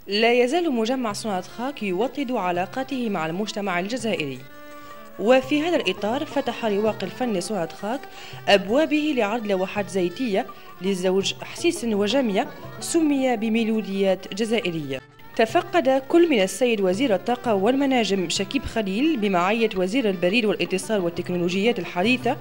لا يزال مجمع سوناتراك يوطد علاقاته مع المجتمع الجزائري، وفي هذا الإطار فتح رواق الفن سوناتراك أبوابه لعرض لوحات زيتية للزوج حسيسن وجمية سمي بميلوديات جزائرية. تفقد كل من السيد وزير الطاقة والمناجم شكيب خليل بمعية وزير البريد والاتصال والتكنولوجيات الحديثة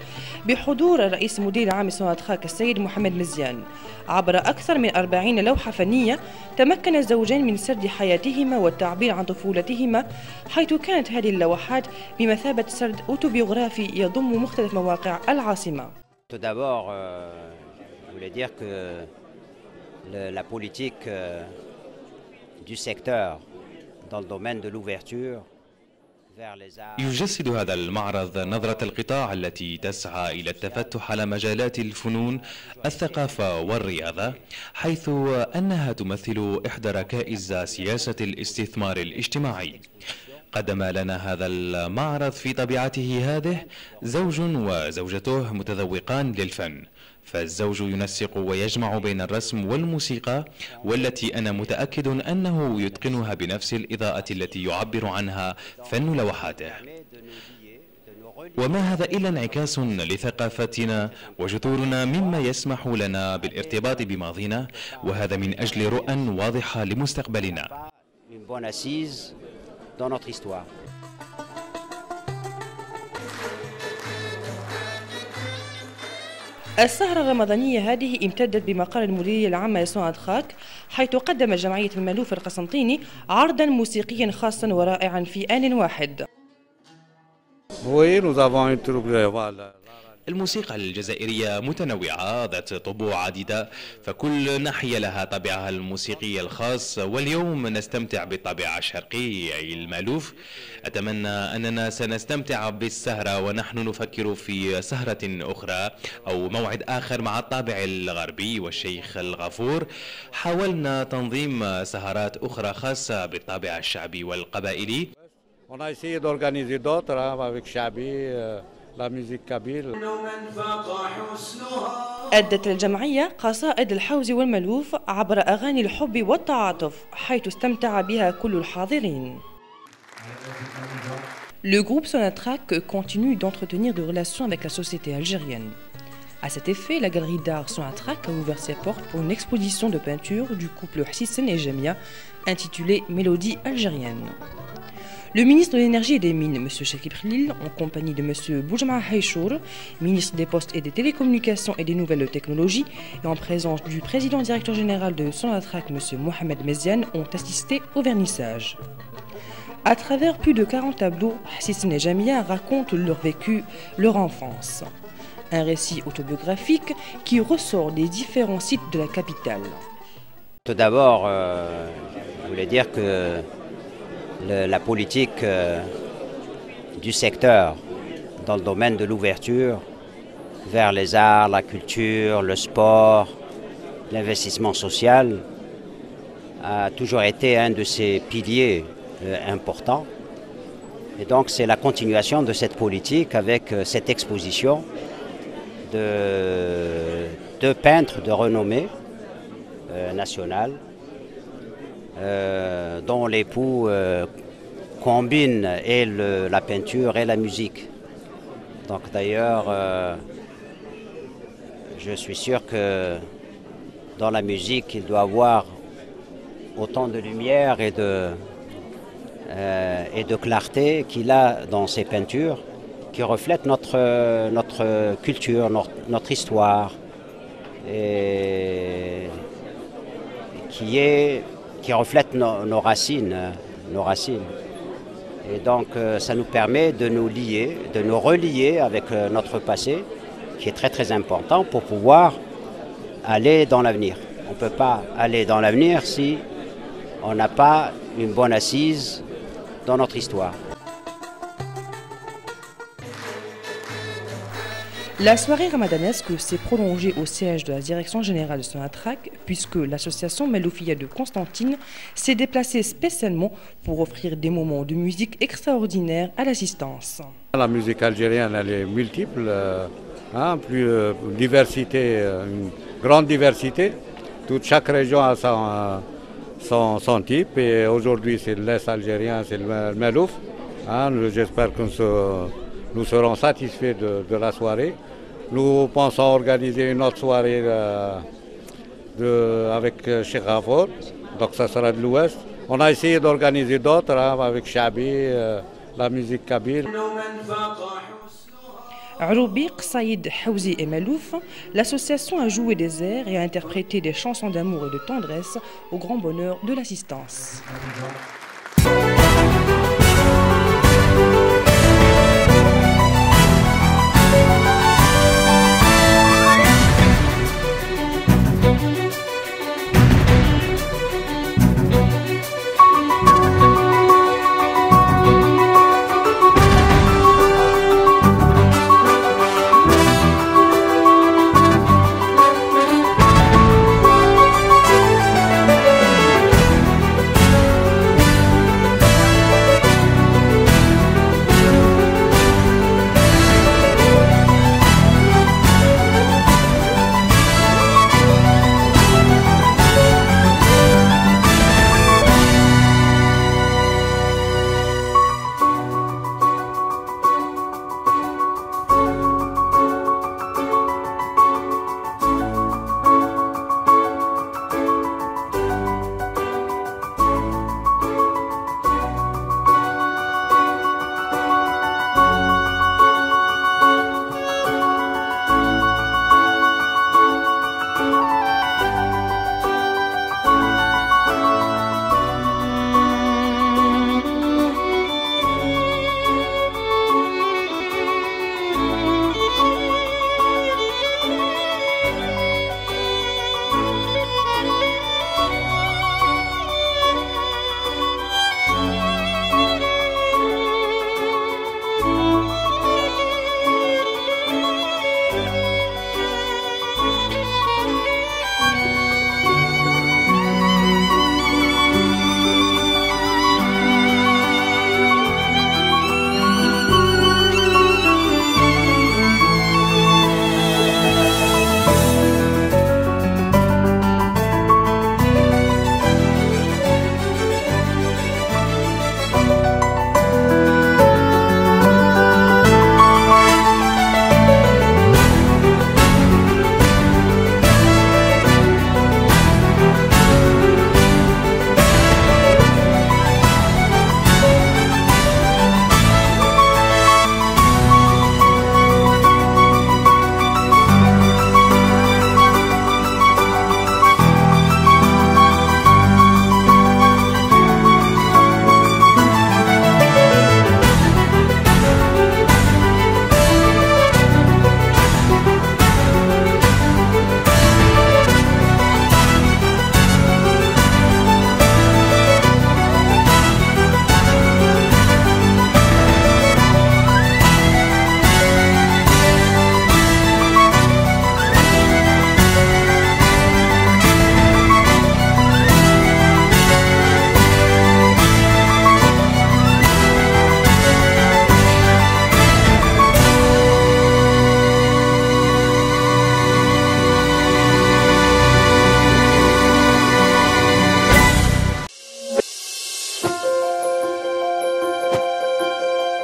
بحضور الرئيس المدير العام سوناتراك السيد محمد مزيان عبر أكثر من 40 لوحة فنية تمكن الزوجين من سرد حياتهما والتعبير عن طفولتهما، حيث كانت هذه اللوحات بمثابة سرد أوتوبيوغرافي يضم مختلف مواقع العاصمة. Tout d'abord, je voulais dire que la politique du secteur dans le domaine de l'ouverture vers les arts. يجسد هذا المعرض نظرة القطاع التي تسعى إلى التفتح على مجالات الفنون، الثقافة والرياضة، حيث أنها تمثل إحدى ركائز سياسة الاستثمار الاجتماعي. قدم لنا هذا المعرض في طبيعته هذه زوج وزوجته متذوقان للفن، فالزوج ينسق ويجمع بين الرسم والموسيقى، والتي أنا متأكد أنه يتقنها بنفس الإضاءة التي يعبر عنها فن لوحاته. وما هذا إلا انعكاس لثقافتنا وجذورنا مما يسمح لنا بالارتباط بماضينا، وهذا من أجل رؤى واضحة لمستقبلنا. Dans notre histoire. السهرة الرمضانية هذه امتدت بمقر المديرية العامة لسوناتراك، حيث قدمت جمعية المألوف القسنطيني عرضا موسيقيا خاصا ورائعا في آن واحد. الموسيقى الجزائرية متنوعة ذات طبوع عديدة، فكل ناحية لها طابعها الموسيقي الخاص، واليوم نستمتع بالطابع الشرقي أي المألوف. أتمنى أننا سنستمتع بالسهرة ونحن نفكر في سهرة أخرى أو موعد آخر مع الطابع الغربي والشيخ الغفور. حاولنا تنظيم سهرات أخرى خاصة بالطابع الشعبي والقبائلي. أدت الجمعية قصائد الحوز والملوف عبر أغاني الحب والتعاطف، حيث استمتع بها كل الحاضرين. Le groupe Sonatrach continue d'entretenir des relations avec la société algérienne. À cet effet, la galerie d'art Sonatrach a ouvert ses portes pour une exposition de peinture du couple Hsisen et Jamia intitulée Mélodie algérienne. Le ministre de l'Énergie et des Mines, M. Chakib Khalil, en compagnie de M. Boujma Haïchour, ministre des Postes et des Télécommunications et des Nouvelles Technologies, et en présence du président directeur général de Sonatrach, M. Mohamed Meziane, ont assisté au vernissage. À travers plus de 40 tableaux, Hsisen et Jamia racontent leur vécu, leur enfance. Un récit autobiographique qui ressort des différents sites de la capitale. Tout d'abord, je voulais dire que la politique du secteur dans le domaine de l'ouverture vers les arts, la culture, le sport, l'investissement social a toujours été un de ces piliers importants. Et donc c'est la continuation de cette politique avec cette exposition de deux peintres de renommée nationale, dont l'époux combine et la peinture et la musique. Donc d'ailleurs, je suis sûr que dans la musique, il doit avoir autant de lumière et de clarté qu'il a dans ses peintures, qui reflètent notre culture, notre histoire, et qui reflète nos racines. Et donc ça nous permet de nous lier, de nous relier avec notre passé, qui est très très important pour pouvoir aller dans l'avenir. On ne peut pas aller dans l'avenir si on n'a pas une bonne assise dans notre histoire. La soirée ramadanesque s'est prolongée au siège de la direction générale de Sonatrach, puisque l'association Maloufia de Constantine s'est déplacée spécialement pour offrir des moments de musique extraordinaires à l'assistance. La musique algérienne, elle est multiple, diversité, une grande diversité. Chaque région a son type. Et aujourd'hui, c'est l'Est algérien, c'est le Malouf. Hein, j'espère que nous serons satisfaits de la soirée. Nous pensons organiser une autre soirée avec Cheikh Ghafour, donc ça sera de l'Ouest. On a essayé d'organiser d'autres avec Chabi, la musique kabyle. Aroubiq, Saïd, Houzi et Malouf, l'association a joué des airs et a interprété des chansons d'amour et de tendresse au grand bonheur de l'assistance.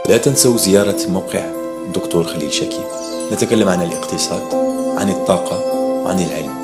لا تنسوا زيارة موقع الدكتور خليل شاكيب. نتكلم عن الاقتصاد، عن الطاقة، وعن العلم.